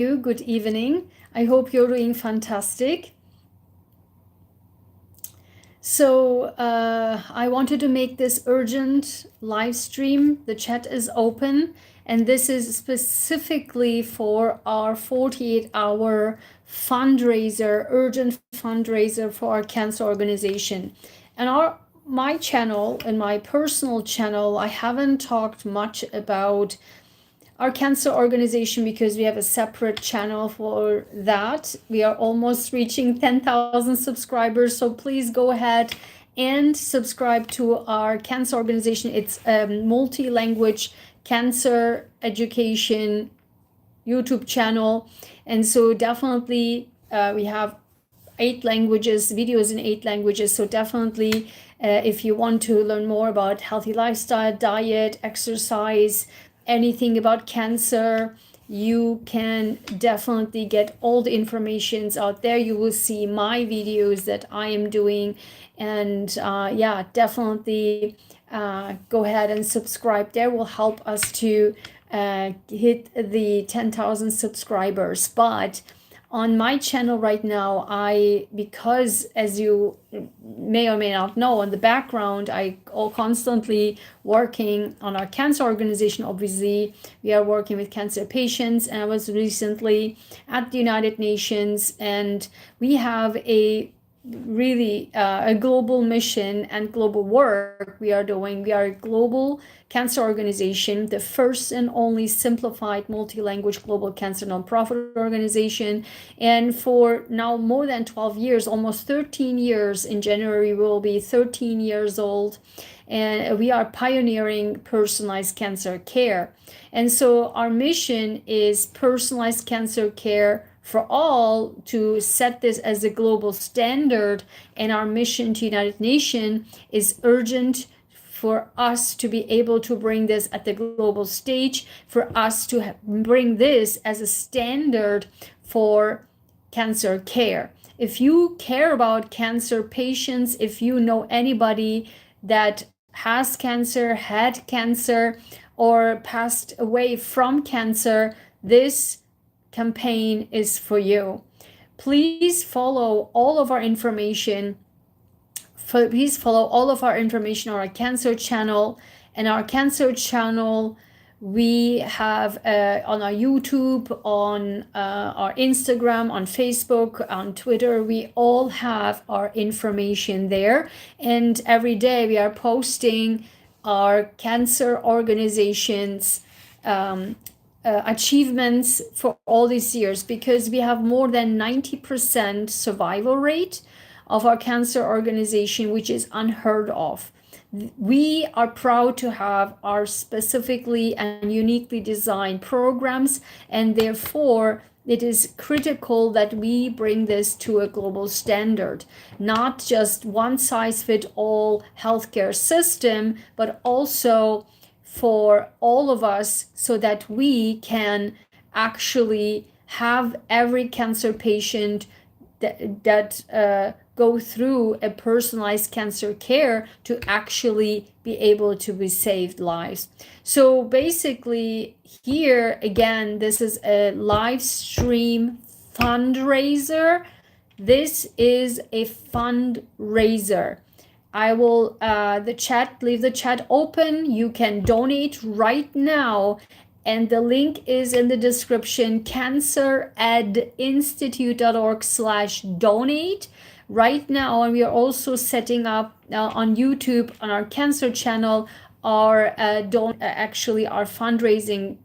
Good evening. I hope you're doing fantastic. So I wanted to make this urgent live stream. The chat is open, and this is specifically for our 48-hour fundraiser, urgent fundraiser for our cancer organization. And my channel and my personal channel, I haven't talked much about our cancer organization because we have a separate channel for that. We are almost reaching 10,000 subscribers, so please go ahead and subscribe to our cancer organization. It's a multi-language cancer education YouTube channel, and so definitely we have 8 languages, videos in 8 languages, so definitely if you want to learn more about healthy lifestyle, diet, exercise, anything about cancer, you can definitely get all the informations out there. You will see my videos that I am doing, and yeah, definitely go ahead and subscribe there. Will help us to hit the 10,000 subscribers. But on my channel right now, because as you may or may not know, in the background, I constantly working on our cancer organization. Obviously, we are working with cancer patients, and I was recently at the United Nations, and we have a really a global mission and global work we are doing. We are a global cancer organization, the first and only simplified multi-language global cancer nonprofit organization. And for now more than 12 years, almost 13 years, in January we will be 13 years old, and we are pioneering personalized cancer care. And so our mission is personalized cancer care for all, to set this as a global standard. And our mission to United Nations is urgent for us to be able to bring this at the global stage, for us to bring this as a standard for cancer care. If you care about cancer patients, if you know anybody that has cancer, had cancer, or passed away from cancer, this campaign is for you. Please follow all of our information. Please follow all of our information on our cancer channel. And our cancer channel, we have on our YouTube, on our Instagram, on Facebook, on Twitter, we all have our information there. And every day we are posting our cancer organizations achievements for all these years, because we have more than 90% survival rate of our cancer organization, which is unheard of. We are proud to have our specifically and uniquely designed programs, and therefore it is critical that we bring this to a global standard, not just one size fit all healthcare system, but also for all of us, so that we can actually have every cancer patient that go through a personalized cancer care to actually be able to be saved lives. So basically here again, this is a live stream fundraiser. This is a fundraiser. I will leave the chat open. You can donate right now, and the link is in the description, canceredinstitute.org/donate right now. And we are also setting up on YouTube, on our cancer channel, our our fundraising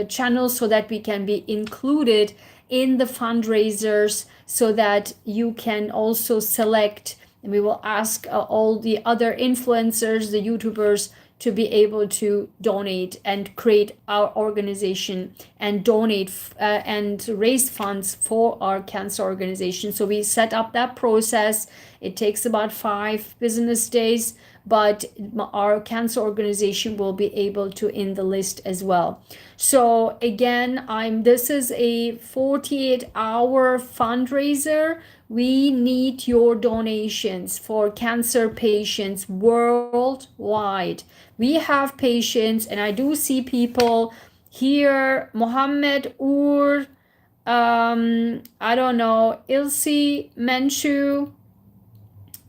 channel, so that we can be included in the fundraisers, so that you can also select. And we will ask all the other influencers, the YouTubers, to be able to donate and create our organization and donate and raise funds for our cancer organization. So we set up that process. It takes about 5 business days, but our cancer organization will be able to in the list as well. So again, this is a 48-hour fundraiser. We need your donations for cancer patients worldwide. We have patients, and I do see people here, Mohammed Ur, I don't know, Ilse, Menchu,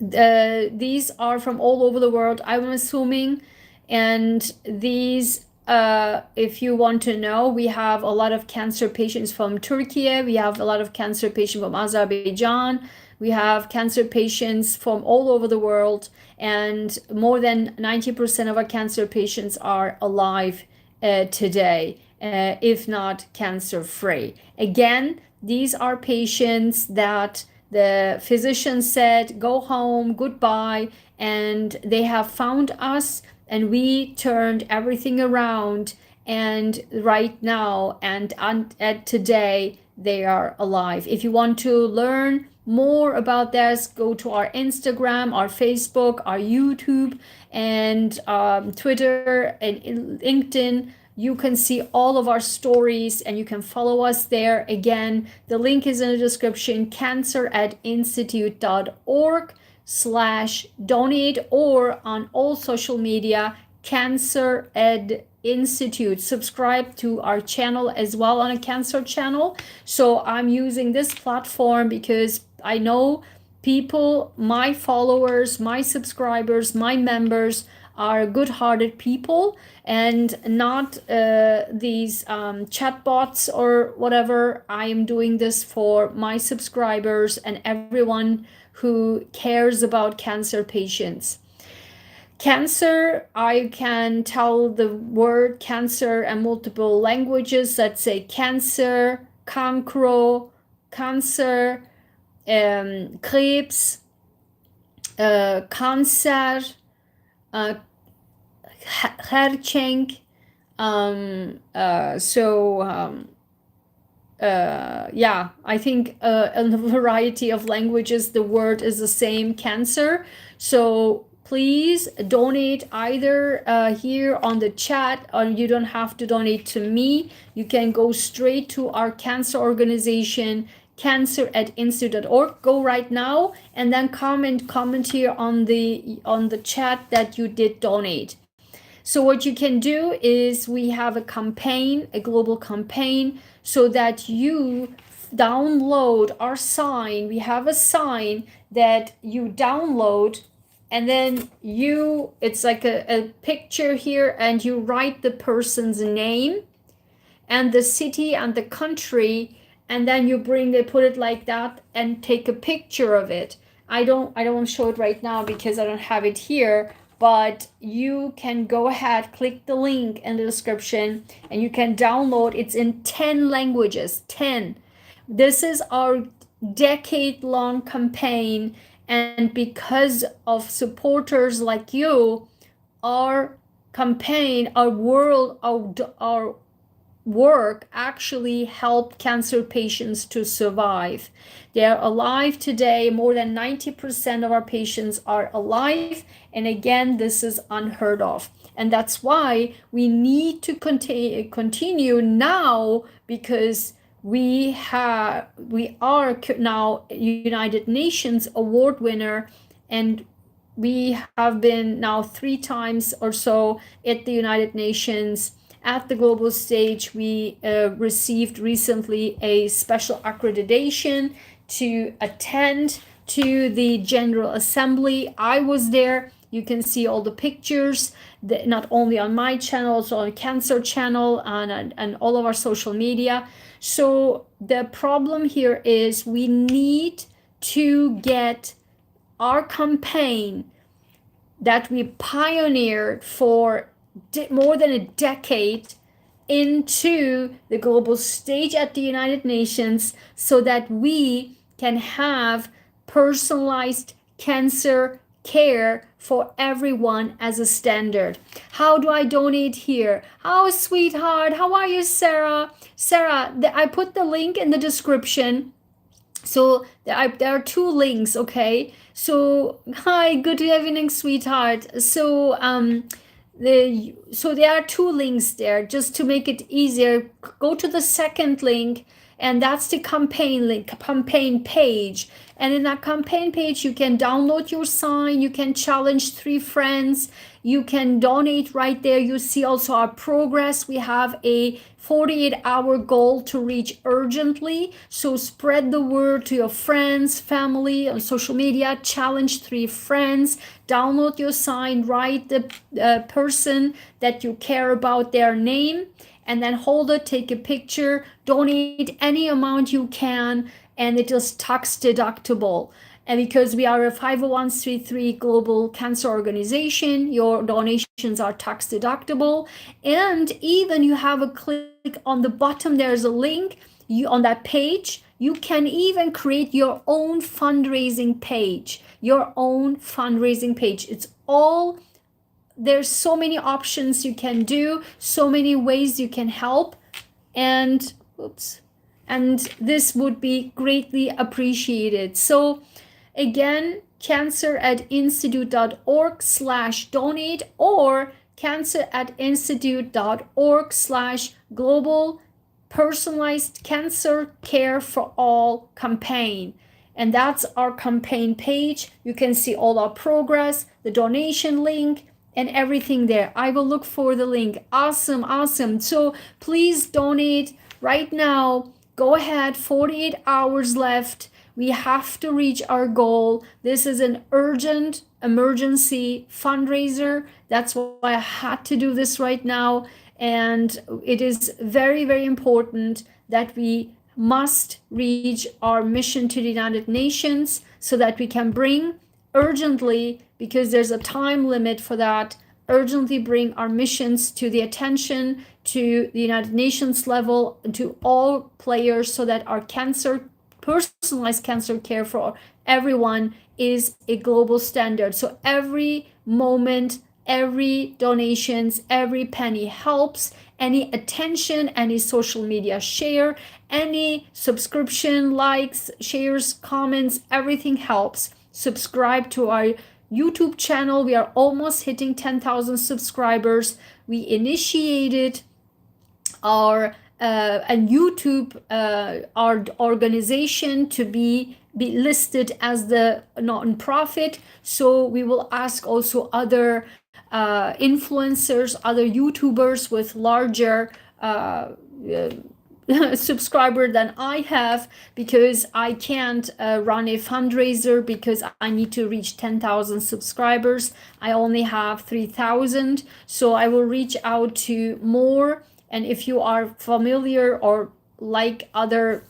these are from all over the world, I'm assuming. And these, if you want to know, we have a lot of cancer patients from Turkey. We have a lot of cancer patients from Azerbaijan. We have cancer patients from all over the world. And more than 90% of our cancer patients are alive today, if not cancer free. Again, these are patients that the physician said, go home, goodbye, and they have found us, and we turned everything around, and right now and today they are alive. If you want to learn more about this, go to our Instagram, our Facebook, our YouTube, and Twitter and LinkedIn. You can see all of our stories and you can follow us there. Again, the link is in the description, cancer@institute.org/donate, or on all social media, Cancer Ed Institute. Subscribe to our channel as well, on a cancer channel. So I'm using this platform because I know people, my followers, my subscribers, my members are good-hearted people, and not these chatbots or whatever. I am doing this for my subscribers and everyone who cares about cancer patients. Cancer, I can tell the word cancer in multiple languages. Let's say cancer, cancro, cancer, Krebs, Cancer, Herchenk. Yeah, I think in a variety of languages the word is the same, cancer. So please donate either here on the chat, or you don't have to donate to me. You can go straight to our cancer organization, cancer@institute.org. Go right now and then comment here on the chat that you did donate. So what you can do is, we have a campaign, a global campaign, so that you download our sign. We have a sign that you download, and then it's like a picture here, and you write the person's name and the city and the country, and then they put it like that and take a picture of it. I don't want to show it right now because I don't have it here, but you can go ahead, click the link in the description, and you can download. It's in 10 languages, 10. This is our decade-long campaign, and because of supporters like you, our campaign, our work actually helped cancer patients to survive. They are alive today. More than 90% of our patients are alive. And again, this is unheard of. And that's why we need to continue now, because we are now United Nations award winner, and we have been now 3 times or so at the United Nations. At the global stage, we received recently a special accreditation to attend to the General Assembly. I was there. You can see all the pictures, not only on my channel, also on Cancer channel and all of our social media. So the problem here is, we need to get our campaign that we pioneered for more than a decade into the global stage at the United Nations, so that we can have personalized cancer care for everyone as a standard. How do I donate here? Oh, sweetheart, how are you, Sarah? Sarah, I put the link in the description. So there are 2 links, okay? So hi, good evening, sweetheart. So there are 2 links there, just to make it easier. Go to the second link, and that's the campaign link, campaign page. And in that campaign page, you can download your sign, you can challenge 3 friends, you can donate right there. You see also our progress. We have a 48-hour goal to reach urgently. So spread the word to your friends, family, on social media, challenge 3 friends, download your sign, write the person that you care about, their name, and then hold it, take a picture, donate any amount you can, and it is tax deductible. And because we are a 501c3 global cancer organization, your donations are tax deductible. And even you have a click on the bottom, there's a link on that page. You can even create your own fundraising page, It's all, there's so many options you can do, so many ways you can help. And this would be greatly appreciated. So again, cancer@institute.org/donate or cancer@institute.org/global personalized cancer care for all campaign. And that's our campaign page. You can see all our progress, the donation link, and everything there. I will look for the link. Awesome. So please donate right now. Go ahead, 48 hours left. We have to reach our goal. This is an urgent emergency fundraiser. That's why I had to do this right now. And it is very, very important that we must reach our mission to the United Nations so that we can bring urgently, because there's a time limit for that, urgently bring our missions to the attention to the United Nations level, to all players, so that our personalized cancer care for everyone is a global standard. So every moment, every donations, every penny helps. Any attention, any social media share, any subscription, likes, shares, comments, everything helps. Subscribe to our YouTube channel. We are almost hitting 10,000 subscribers. We initiated our and YouTube, our organization, to be listed as the non-profit. So we will ask also other influencers, other YouTubers with larger subscriber than I have, because I can't run a fundraiser because I need to reach 10,000 subscribers. I only have 3,000. So I will reach out to more. And if you are familiar or like other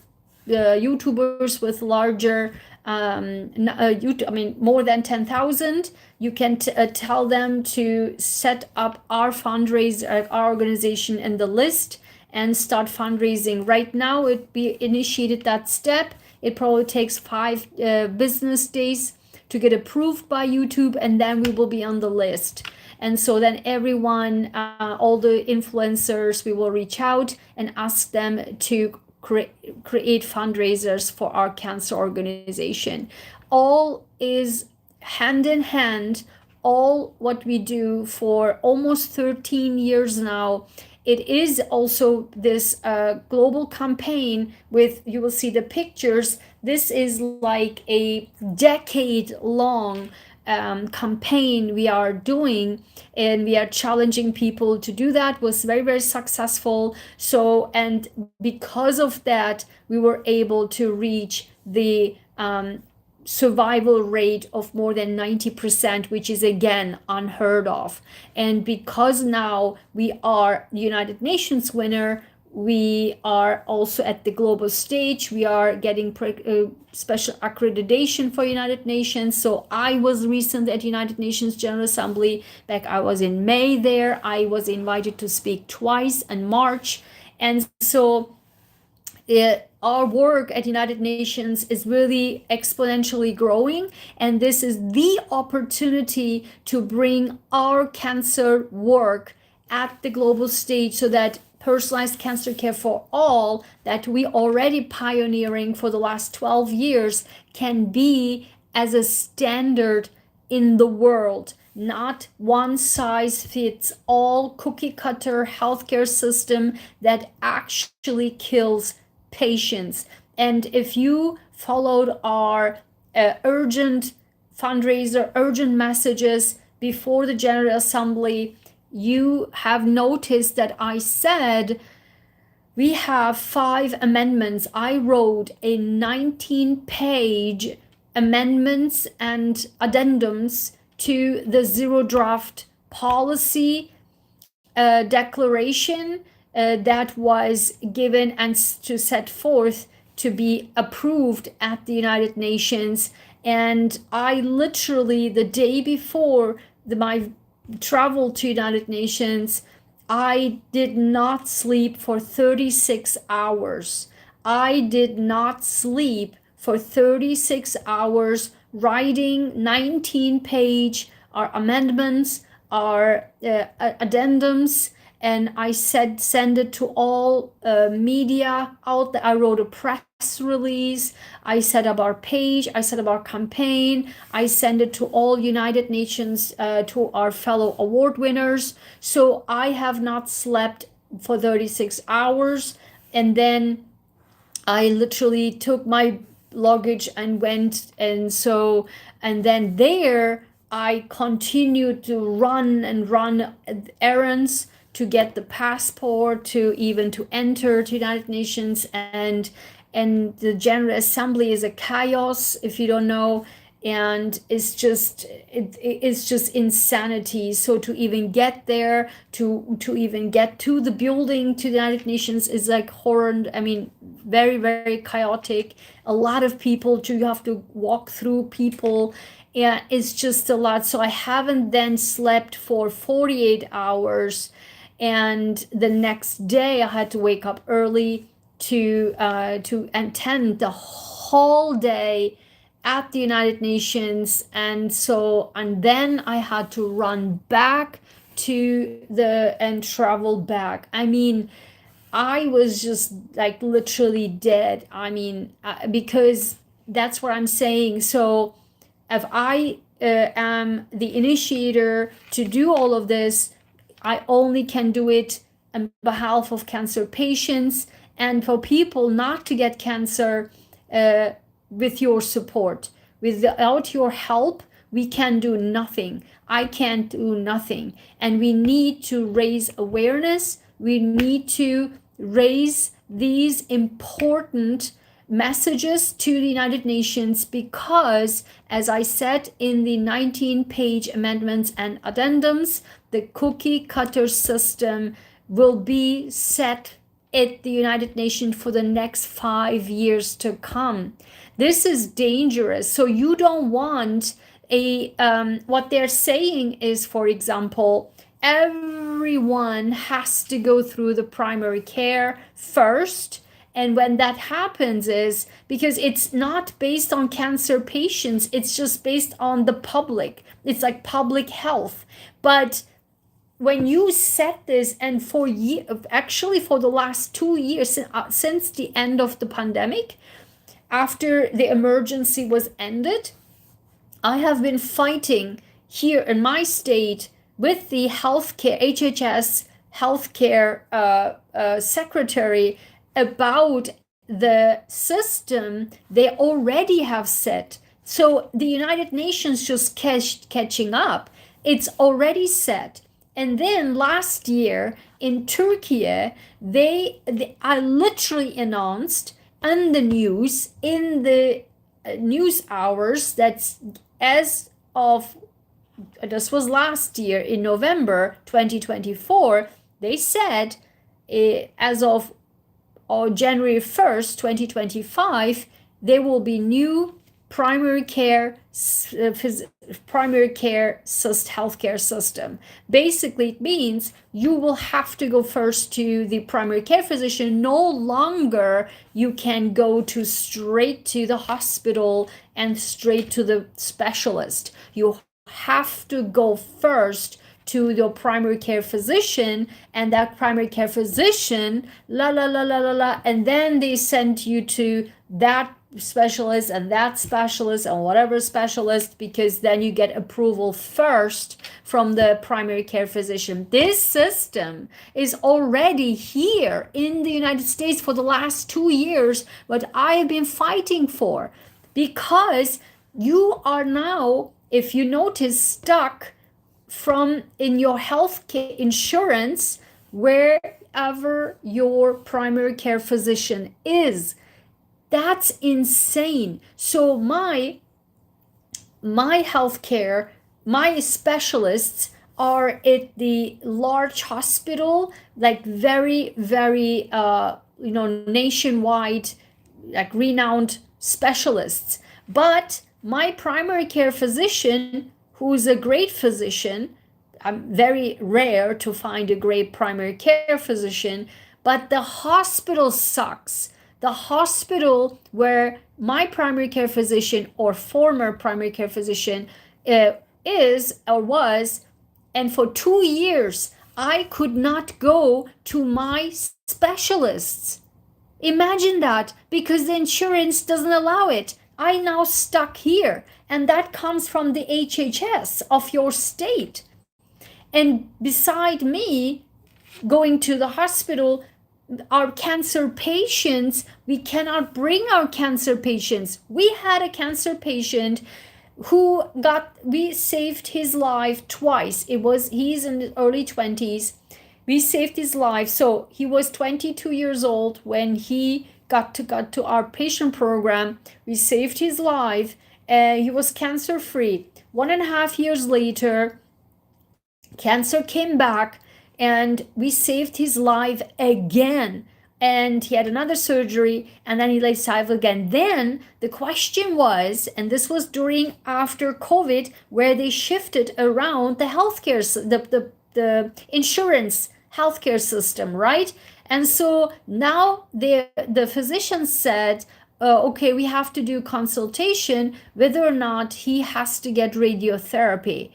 YouTubers with larger more than 10,000, you can tell them to set up our fundraiser, our organization in the list, and start fundraising. Right now, we initiated that step. It probably takes 5 business days to get approved by YouTube, and then we will be on the list. And so then everyone, all the influencers, we will reach out and ask them to create fundraisers for our cancer organization. All is hand in hand, all what we do for almost 13 years now. It is also this global campaign with, you will see the pictures. This is like a decade-long campaign we are doing, and we are challenging people to do that. It was very, very successful. So, and because of that, we were able to reach the survival rate of more than 90%, which is again unheard of. And because now we are United Nations winner, we are also at the global stage. We are getting special accreditation for United Nations. So I was recently at United Nations General Assembly. I was in May there. I was invited to speak twice in March. And so our work at United Nations is really exponentially growing. And this is the opportunity to bring our cancer work at the global stage, so that personalized cancer care for all that we already pioneering for the last 12 years can be as a standard in the world, not one size fits all cookie cutter healthcare system that actually kills patients. And if you followed our urgent fundraiser, urgent messages before the General Assembly, you have noticed that I said we have 5 amendments. I wrote a 19-page amendments and addendums to the zero draft policy declaration that was given and to set forth to be approved at the United Nations. And I literally, the day before my travel to United Nations, I did not sleep for 36 hours. I did not sleep for 36 hours writing 19-page our amendments, our addendums, and I said send it to all media out there. I wrote a press release. I set up our page. I set up our campaign. I sent it to all United Nations, to our fellow award winners. So I have not slept for 36 hours. And then I literally took my luggage and went. And then there I continued to run errands to get the passport, to even to enter to United Nations. And the General Assembly is a chaos, if you don't know, and it's just insanity. So to even get there, to even get to the building to the United Nations is like horror. I mean, very, very chaotic. A lot of people, you have to walk through people. Yeah, it's just a lot. So I haven't then slept for 48 hours. And the next day I had to wake up early to attend the whole day at the United Nations. And then I had to run back and travel back. I mean, I was just like literally dead. I mean, because that's what I'm saying. So if I am the initiator to do all of this, I only can do it on behalf of cancer patients and for people not to get cancer with your support. Without your help, we can do nothing. I can't do nothing. And we need to raise awareness. We need to raise these important messages to the United Nations because, as I said in the 19-page amendments and addendums, the cookie cutter system will be set at the United Nations for the next 5 years to come. This is dangerous. So you don't want what they're saying is, for example, everyone has to go through the primary care first. And when that happens is because it's not based on cancer patients, it's just based on the public. It's like public health. But when you set this, and actually for the last 2 years, since the end of the pandemic, after the emergency was ended, I have been fighting here in my state with the healthcare, HHS healthcare secretary about the system they already have set. So the United Nations just catching up. It's already set. And then last year in Turkey, I literally announced on the news, in the news hours, that's as of, this was last year in November 2024, they said as of January 1st, 2025, there will be new primary care healthcare system. Basically, it means you will have to go first to the primary care physician. No longer you can go straight to the hospital and straight to the specialist. You have to go first to your primary care physician, and that primary care physician, and then they send you to that specialist and that specialist and whatever specialist, because then you get approval first from the primary care physician. This system is already here in the United States for the last 2 years, what I have been fighting for, because you are now, if you notice, stuck from in your health care insurance wherever your primary care physician is. That's insane. So my healthcare, my specialists are at the large hospital, like very, very, nationwide, like renowned specialists. But my primary care physician, who's a great physician, I'm very rare to find a great primary care physician, but the hospital sucks. The hospital where my primary care physician or former primary care physician is or was, and for 2 years, I could not go to my specialists. Imagine that, because the insurance doesn't allow it. I now stuck here, and that comes from the HHS of your state. And beside me going to the hospital, our cancer patients, we cannot bring our cancer patients. We had a cancer patient who we saved his life twice. He's in the early 20s. We saved his life. So he was 22 years old when he got to our patient program. We saved his life. He was cancer free. 1.5 years later, cancer came back, and we saved his life again. And he had another surgery, and then he lay alive again. Then the question was, and this was after COVID, where they shifted around the healthcare, the insurance healthcare system, right? And so now the physician said, okay, we have to do consultation whether or not he has to get radiotherapy.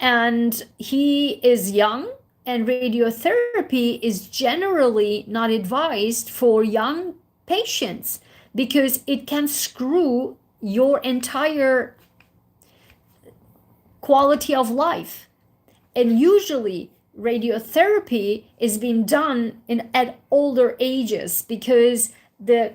And he is young, and radiotherapy is generally not advised for young patients because it can screw your entire quality of life. And usually radiotherapy is being done at older ages, because I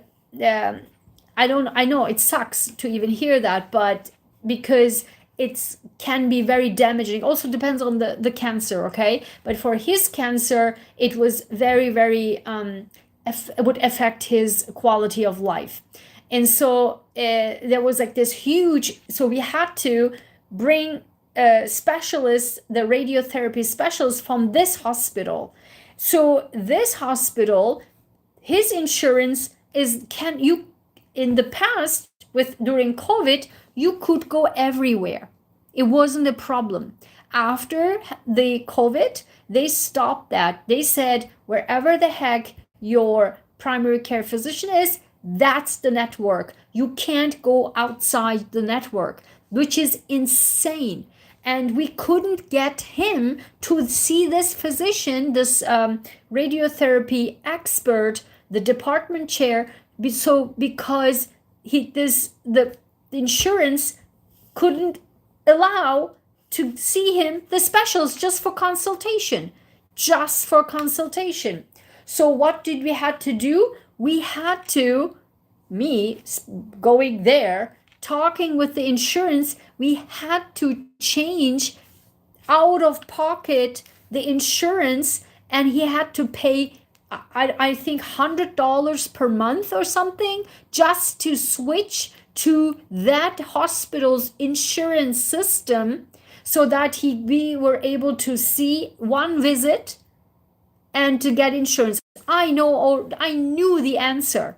know it sucks to even hear that, but because it can be very damaging. Also depends on the cancer, okay? But for his cancer, it was very, very, would affect his quality of life. And so there was like this huge, so we had to bring specialists, the radiotherapy specialists from this hospital. So this hospital, his insurance in the past, during COVID, you could go everywhere. It wasn't a problem. After the COVID, they stopped that. They said, wherever the heck your primary care physician is, that's the network. You can't go outside the network, which is insane. And we couldn't get him to see this physician, this radiotherapy expert, the department chair, because the insurance couldn't allow to see him, the specialist, just for consultation. So what did we have to do? We had to, me going there, talking with the insurance, we had to change out of pocket the insurance, and he had to pay, I think, $100 per month or something just to switch to that hospital's insurance system, so that we were able to see one visit and to get insurance. I knew the answer,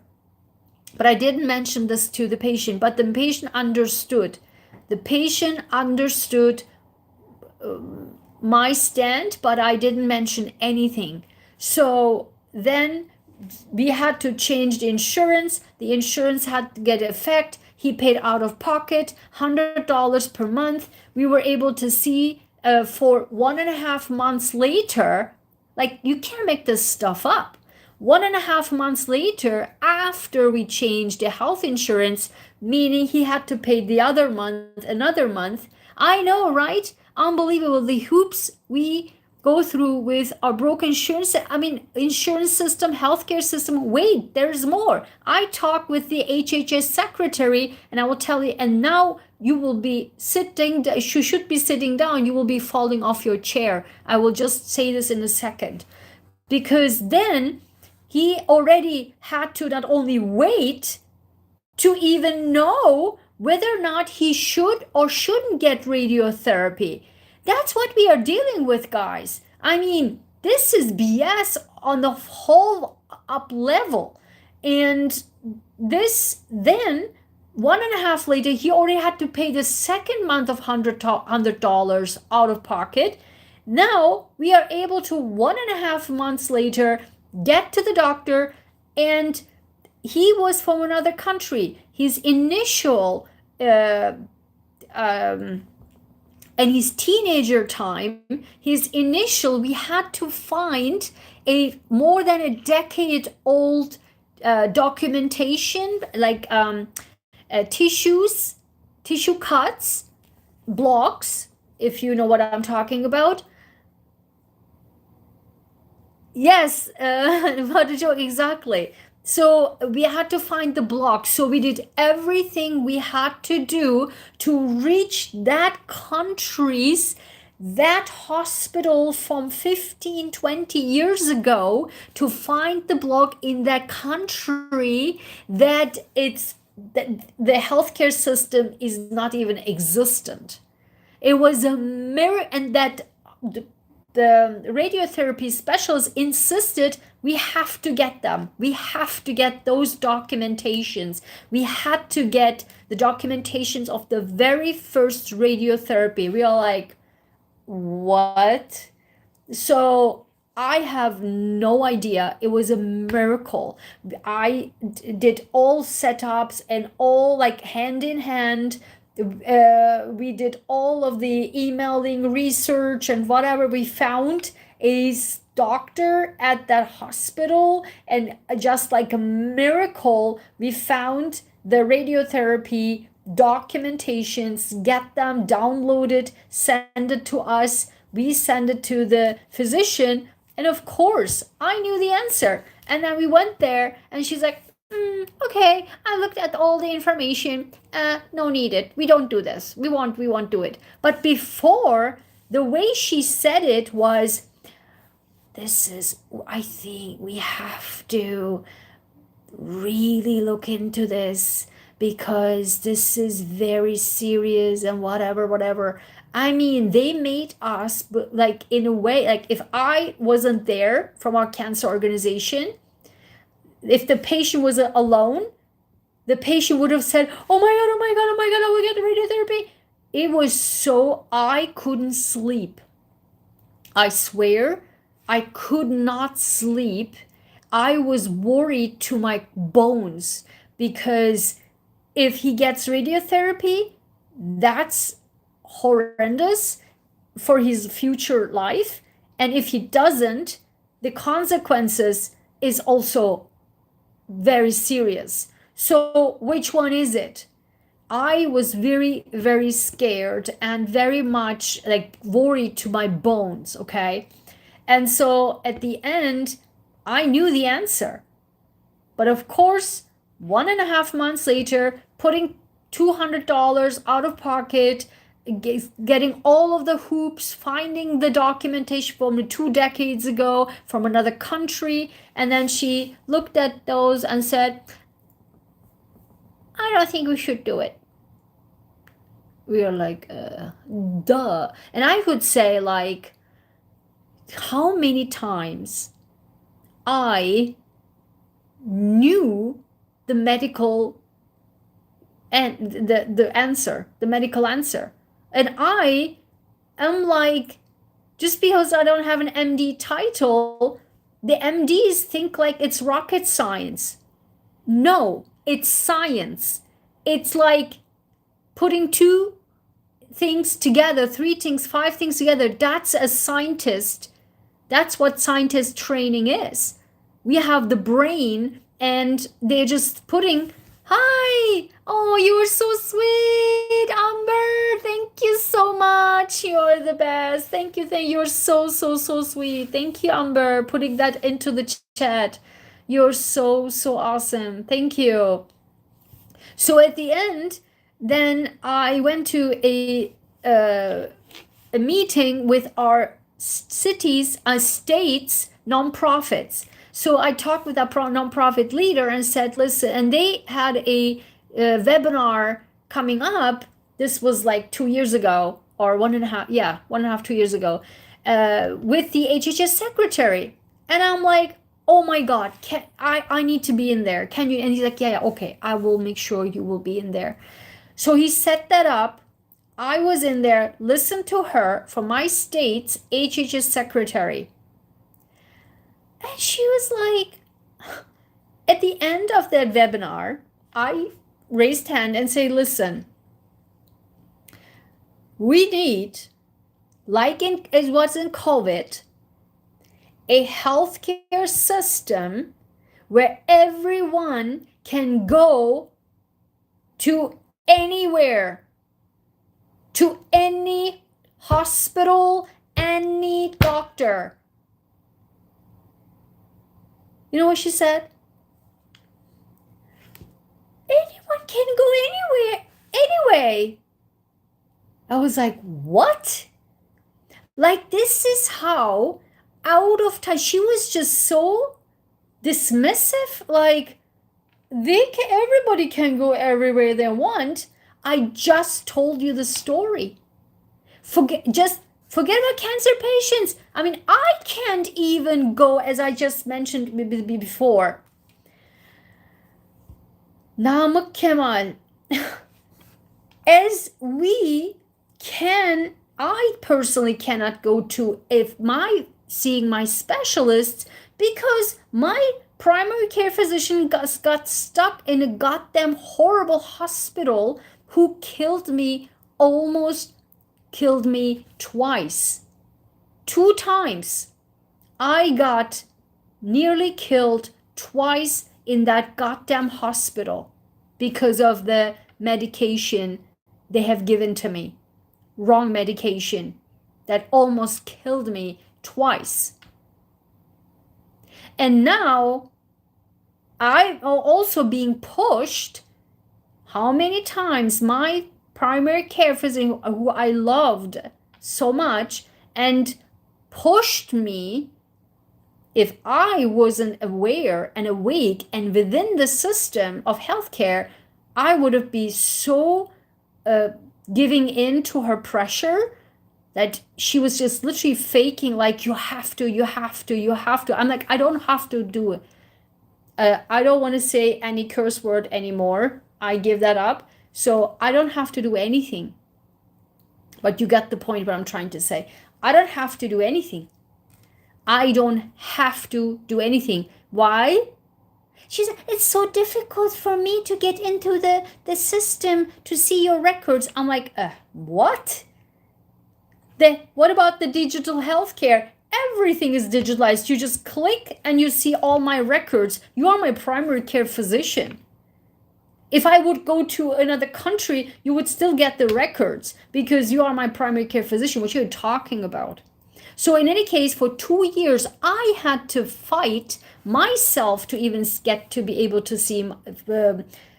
but I didn't mention this to the patient. But the patient understood. The patient understood my stand, but I didn't mention anything. So then we had to change the insurance. The insurance had to get effect. He paid out of pocket $100 per month. We were able to see for 1.5 months later, like, you can't make this stuff up. 1.5 months later, after we changed the health insurance, meaning he had to pay the other month, another month. I know, right? Unbelievable. The hoops we go through with our broken insurance system, healthcare system. Wait, there's more. I talked with the HHS secretary, and I will tell you, and now you will be you should be sitting down, you will be falling off your chair. I will just say this in a second. Because then he already had to not only wait to even know whether or not he should or shouldn't get radiotherapy. That's what we are dealing with, guys. I mean, this is BS on the whole up level. And this then, 1.5 later, he already had to pay the second month of $100 out of pocket. Now we are able to 1.5 months later get to the doctor, and he was from another country. His initial and his teenager time, we had to find a more than a decade old documentation, like tissue cuts, blocks, if you know what I'm talking about. Yes, what a joke, exactly. So we had to find the block. So we did everything we had to do to reach that hospital from 15, 20 years ago, to find the block in that country that the healthcare system is not even existent. It was a mirror, and that the radiotherapy specialists insisted we have to get them. We have to get those documentations. We had to get the documentations of the very first radiotherapy. We are like, what? So I have no idea. It was a miracle. I did all setups and all like hand in hand. We did all of the emailing research, and whatever we found is doctor at that hospital, and just like a miracle we found the radiotherapy documentations, get them downloaded, send it to us, we send it to the physician, and of course I knew the answer. And then we went there, and she's like, okay, I looked at all the information. No needed. We don't do this. We won't do it. But before, the way she said it was, I think we have to really look into this, because this is very serious, and whatever. I mean, they made us, like, in a way, like, if I wasn't there from our cancer organization, if the patient was alone, the patient would have said, oh my God, I will get the radiotherapy. It was so, I couldn't sleep. I swear, I could not sleep. I was worried to my bones, because if he gets radiotherapy, that's horrendous for his future life. And if he doesn't, the consequences is also very serious. So which one is it? I was very, very scared and very much like worried to my bones, okay? And so at the end, I knew the answer. But of course, 1.5 months later, putting $200 out of pocket, getting all of the hoops, finding the documentation from 2 decades ago from another country, and then she looked at those and said, I don't think we should do it. We are like, duh. And I would say, like, how many times I knew the medical and the answer, the medical answer. And I am like, just because I don't have an MD title, the MDs think like it's rocket science. No, it's science. It's like putting 2 things together, 3 things, 5 things together. That's a scientist. That's what scientist training is. We have the brain, and they're just putting, hi, oh, you are so sweet, Amber. Thank you so much. You're the best. Thank you. You're so, so, so sweet. Thank you, Amber, putting that into the chat. You're so, so awesome. Thank you. So at the end, then I went to a meeting with our cities, states, nonprofits. So I talked with that nonprofit leader and said, listen, and they had a webinar coming up. This was like 2 years ago, or 1.5, 2 years ago, with the HHS secretary. And I'm like, oh my God, I need to be in there. Can you? And he's like, yeah, okay, I will make sure you will be in there. So he set that up. I was in there, listened to her from my state's HHS secretary. And she was like, at the end of that webinar, I raised hand and say, listen, we need, like it was in COVID, a healthcare system where everyone can go to anywhere, to any hospital, any doctor. You know what she said? Anyone can go anywhere, anyway. I was like, what? Like, this is how out of touch. She was just so dismissive. Like, everybody can go everywhere they want. I just told you the story. Forget about cancer patients. I mean, I can't even go, as I just mentioned before. Namık Kemal, as we can, I personally cannot go to seeing my specialists because my primary care physician got stuck in a goddamn horrible hospital who almost killed me twice. 2 times. I got nearly killed twice in that goddamn hospital because of the medication they have given to me. Wrong medication that almost killed me twice. And now I'm also being pushed. How many times my primary care physician, who I loved so much, and pushed me, if I wasn't aware and awake and within the system of healthcare, I would have been so giving in to her pressure that she was just literally faking, like, you have to. I'm like, I don't have to do it. I don't want to say any curse word anymore. I give that up. So I don't have to do anything. But you get the point what I'm trying to say. I don't have to do anything. I don't have to do anything. Why? She said, it's so difficult for me to get into the system to see your records. I'm like, what? What about the digital healthcare? Everything is digitalized. You just click and you see all my records. You are my primary care physician. If I would go to another country, you would still get the records because you are my primary care physician. What you're talking about? So in any case, for 2 years, I had to fight myself to even get to be able to see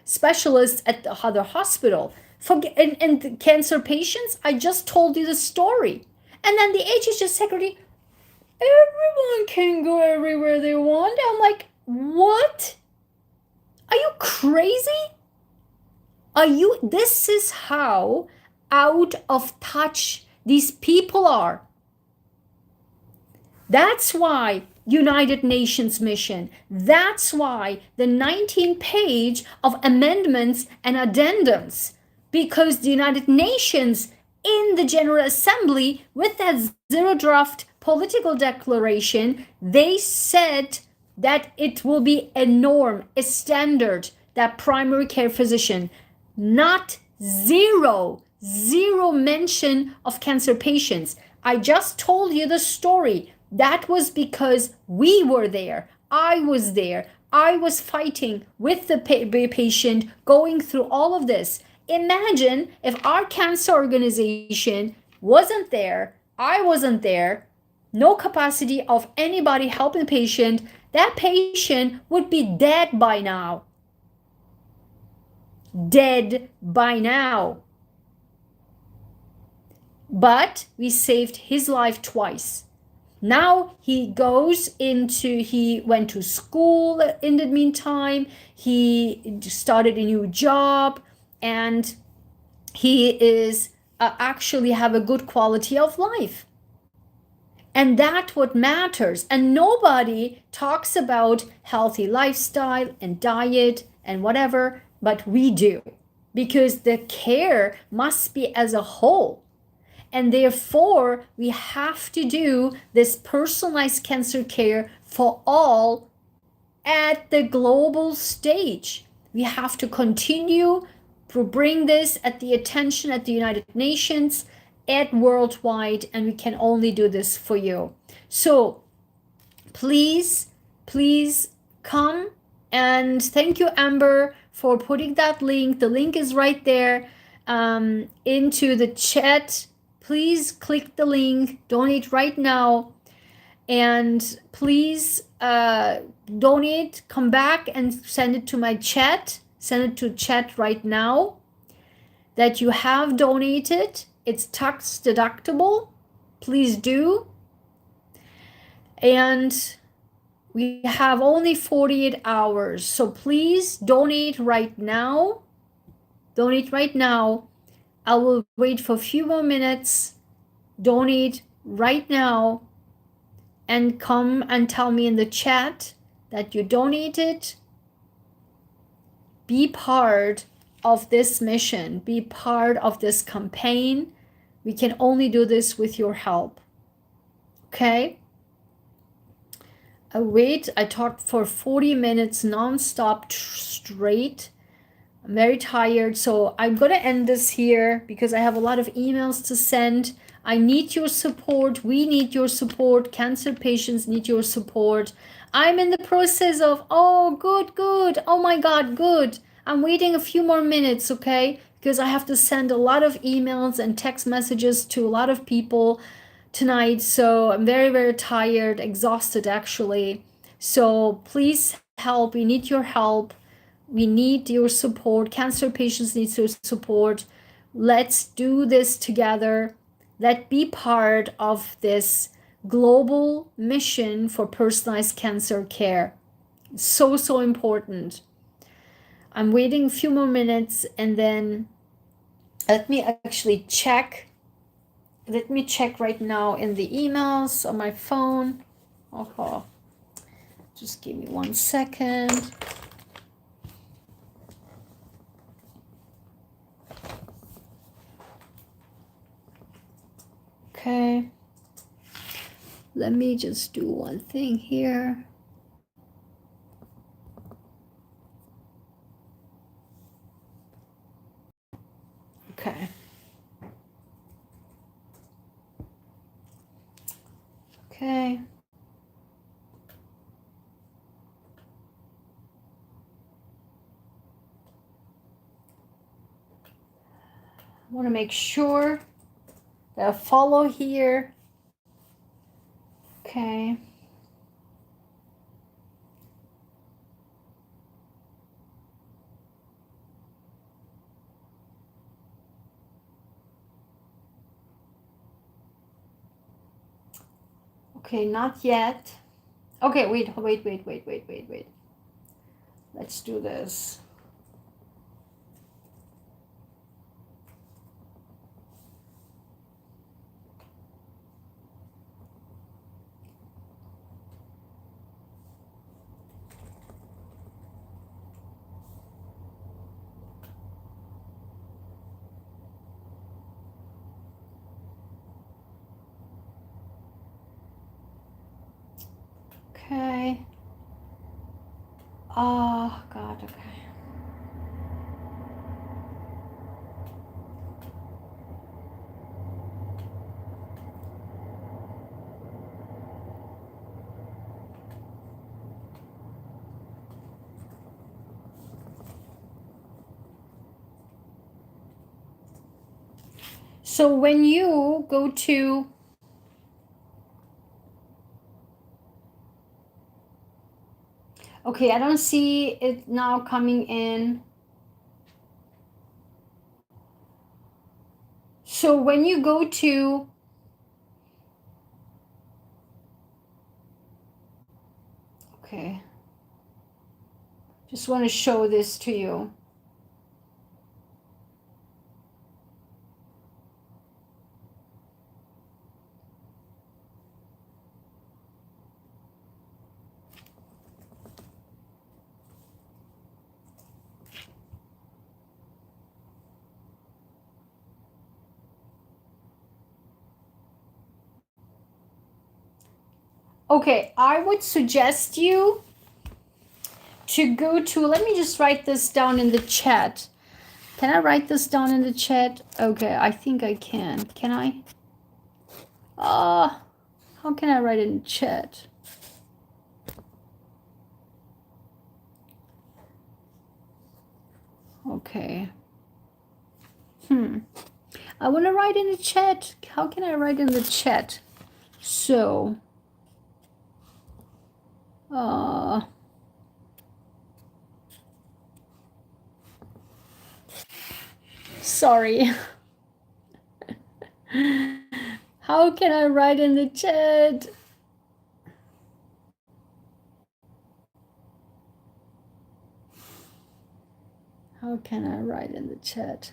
specialists at the other hospital. And cancer patients, I just told you the story. And then the HHS secretary, everyone can go everywhere they want. I'm like, what? Are you crazy? This is how out of touch these people are. That's why United Nations mission. That's why the 19-page of amendments and addendums. Because the United Nations in the General Assembly, with that zero draft political declaration, they said that it will be a norm, a standard, that primary care physician, not zero mention of cancer patients. I just told you the story. That was because we were there. I was there. I was fighting with the patient, going through all of this. Imagine if our cancer organization wasn't there, I wasn't there, no capacity of anybody helping the patient, that patient would be dead by now. Dead by now. But we saved his life twice. Now he went to school in the meantime, he started a new job, and he is actually have a good quality of life. And that's what matters. And nobody talks about healthy lifestyle and diet and whatever, but we do. Because the care must be as a whole. And therefore, we have to do this personalized cancer care for all at the global stage. We have to continue to bring this at the attention at the United Nations, at worldwide, and we can only do this for you. So please, please come, and thank you, Amber, for putting that link. The link is right there into the chat. Please click the link, donate right now, and please donate, come back and send it to my chat. Send it to chat right now that you have donated. It's tax deductible. Please do. And we have only 48 hours. So please donate right now. Donate right now. I will wait for a few more minutes. Donate right now. And come and tell me in the chat that you donated. Be part of this mission. Be part of this campaign. We can only do this with your help. Okay? I talked for 40 minutes non-stop straight. I'm very tired, so I'm going to end this here because I have a lot of emails to send. I need your support. We need your support. Cancer patients need your support. I'm in the process of, oh, good. Oh my God, good. I'm waiting a few more minutes, okay? Because I have to send a lot of emails and text messages to a lot of people tonight. So I'm very, very tired, exhausted actually. So please help. We need your help. We need your support. Cancer patients need your support. Let's do this together. Let's be part of this global mission for personalized cancer care. So, so important. I'm waiting a few more minutes and then let me actually check. Let me check right now in the emails on my phone. Oh, just give me 1 second. Okay. Let me just do one thing here. Okay. Okay. I want to make sure that I follow here. Okay. Okay, not yet. Okay, wait. Let's do this. Okay. Oh, God, okay. So when you go to, okay, I don't see it now coming in. So when you go to, okay, just want to show this to you. Okay, I would suggest you to go to, let me just write this down in the chat. Can I write this down in the chat? Okay, I think I can. Can I? How can I write it in chat? Okay. I want to write in the chat. How can I write in the chat? So, sorry. How can I write in the chat? How can I write in the chat?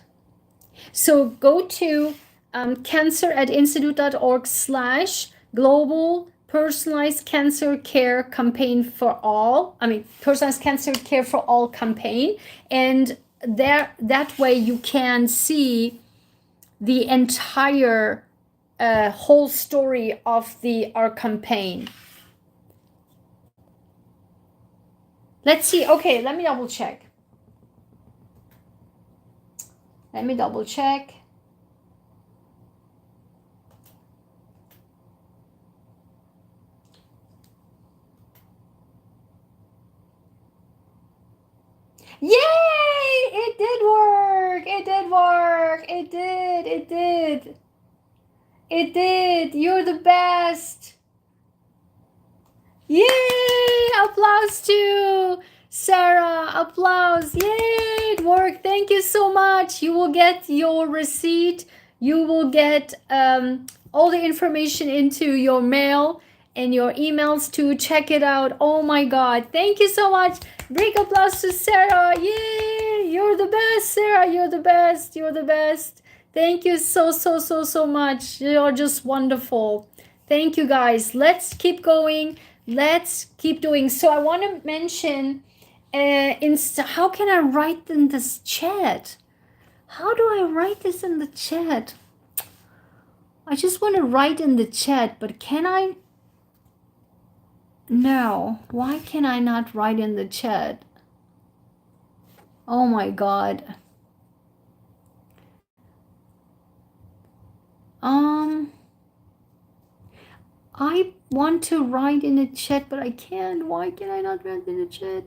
So go to cancer@institute.org/global personalized cancer care campaign for all. I mean, personalized cancer care for all campaign. And there, that way you can see the entire whole story of our campaign. Let's see. Okay, let me double check. Let me double check. Yay! It did work! It did work! It did! It did! It did! You're the best! Yay! Applause to Sarah! Applause! Yay! It worked! Thank you so much! You will get your receipt. You will get all the information into your mail and your emails to check it out. Oh my God! Thank you so much! Big applause to Sarah! Yay! You're the best, Sarah! You're the best! You're the best! Thank you so much. You're just wonderful. Thank you guys. Let's keep going. Let's keep doing. So I want to mention, how can I write in this chat? How do I write this in the chat? I just want to write in the chat, but can I? No. Why can I not write in the chat? Oh my God. I want to write in the chat, but I can't. Why can I not write in the chat?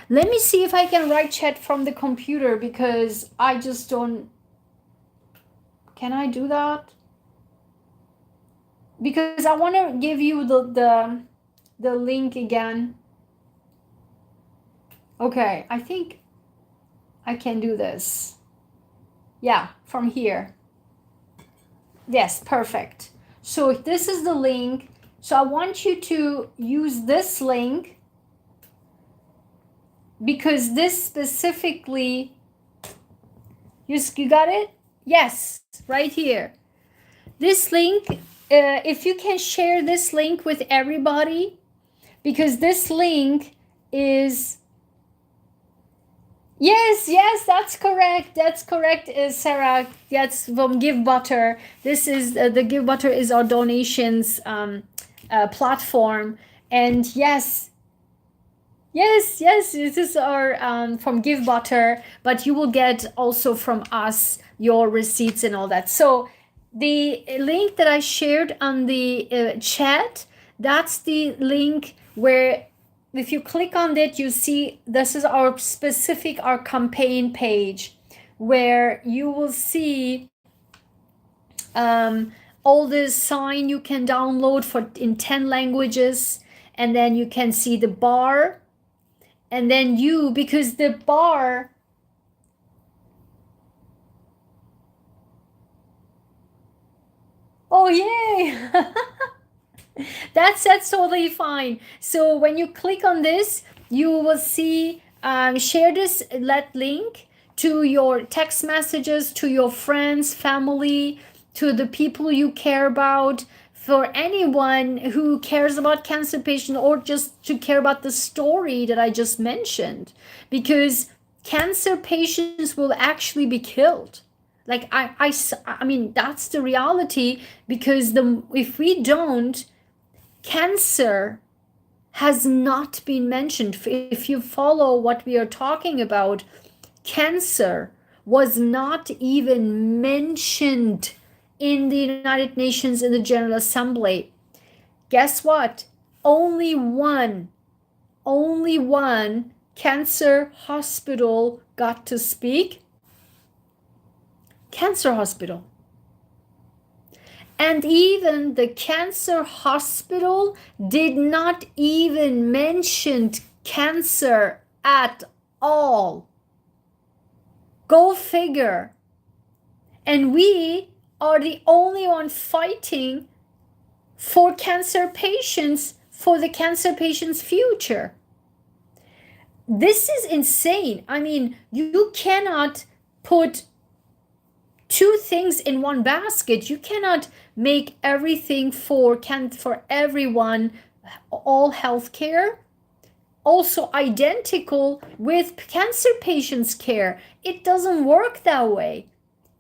Let me see if I can write chat from the computer, because I just don't. Can I do that? Because I want to give you the link again. Okay, I think I can do this. Yeah, from here. Yes, perfect. So this is the link. So I want you to use this link, because this specifically, you got it? Yes, right here. This link, if you can share this link with everybody, because this link is, yes, that's correct. That's correct, Sarah. That's from Give Butter. This is the Give Butter is our donations platform, and yes, this is our from Give Butter, but you will get also from us your receipts and all that. So the link that I shared on the chat, that's the link where if you click on it, you see this is our campaign page, where you will see All this sign you can download for in 10 languages, and then you can see the bar, and then because the bar, oh yay. That's totally fine. So when you click on this, you will see, share this let link to your text messages, to your friends, family, to the people you care about, for anyone who cares about cancer patient, or just to care about the story that I just mentioned, because cancer patients will actually be killed. Like I mean, that's the reality, because if we don't, cancer has not been mentioned. If you follow what we are talking about, cancer was not even mentioned in the United Nations in the General Assembly. Guess what? Only one cancer hospital got to speak. Cancer hospital. And even the cancer hospital did not even mention cancer at all. Go figure. And we are the only one fighting for cancer patients, for the cancer patients' future. This is insane. I mean, you cannot put two things in one basket. You cannot make everything for everyone, all healthcare, also identical with cancer patients' care. It doesn't work that way.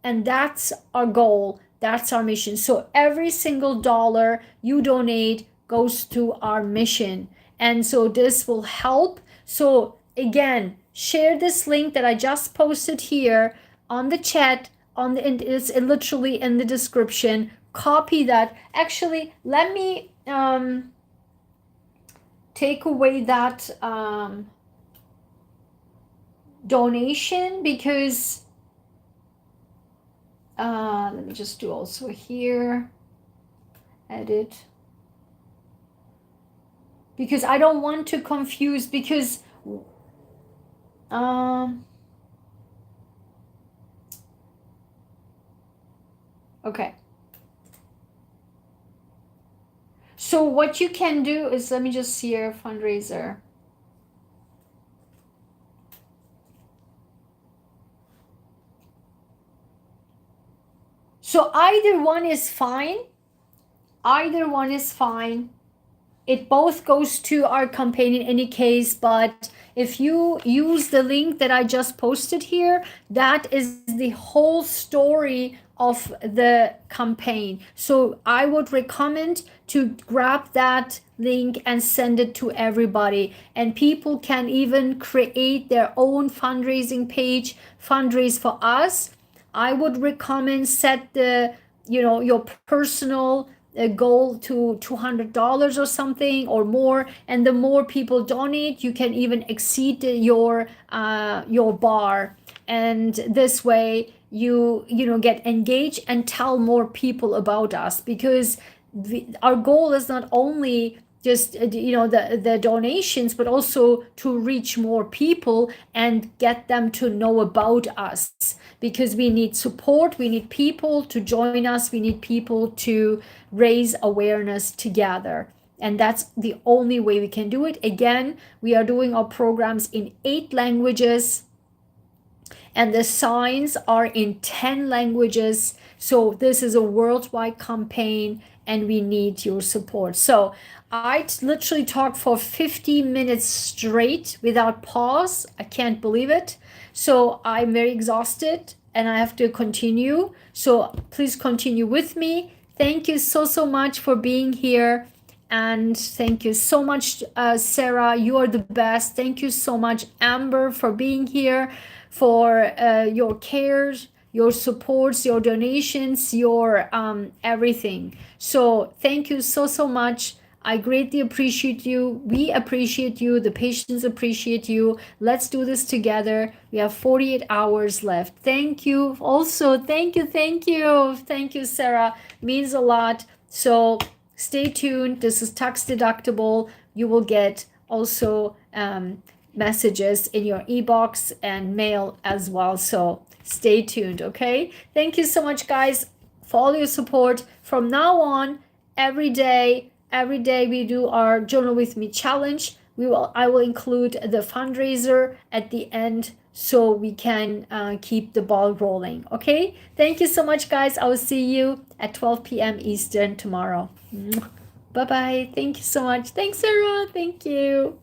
And that's our goal. That's our mission. So every single dollar you donate goes to our mission. And so this will help. So again, share this link that I just posted here on the chat. It's literally in the description. Copy that. Actually, let me take away that donation, because let me just do also here, edit, because I don't want to confuse, because okay. So what you can do is, let me just see here, fundraiser. So either one is fine. Either one is fine. It both goes to our campaign in any case, but if you use the link that I just posted here, that is the whole story of the campaign. So I would recommend to grab that link and send it to everybody. And people can even create their own fundraising page, fundraise for us. I would recommend set the, your personal goal to $200 or something or more, and the more people donate, you can even exceed your bar, and this way you get engaged and tell more people about us, because our goal is not only just the donations, but also to reach more people and get them to know about us, because we need support, we need people to join us, we need people to raise awareness together, and that's the only way we can do it. Again, we are doing our programs in 8 languages, and the signs are in 10 languages. So this is a worldwide campaign, and we need your support. So I literally talked for 50 minutes straight without pause. I can't believe it. So I'm very exhausted and I have to continue. So please continue with me. Thank you so much for being here. And thank you so much, Sarah. You are the best. Thank you so much, Amber, for being here, for your cares, your supports, your donations, your everything. So thank you so much. I greatly appreciate you. We appreciate you. The patients appreciate you. Let's do this together. We have 48 hours left. Thank you. Also, thank you, thank you. Thank you, Sarah. Means a lot. So stay tuned. This is tax deductible. You will get also messages in your e-box and mail as well. So stay tuned, okay? Thank you so much, guys, for all your support. From now on, every day we do our Journal with Me challenge. I will include the fundraiser at the end so we can keep the ball rolling. Okay, thank you so much, guys. I will see you at 12 p.m. Eastern tomorrow. Bye bye. Thank you so much. Thanks, Sarah. Thank you.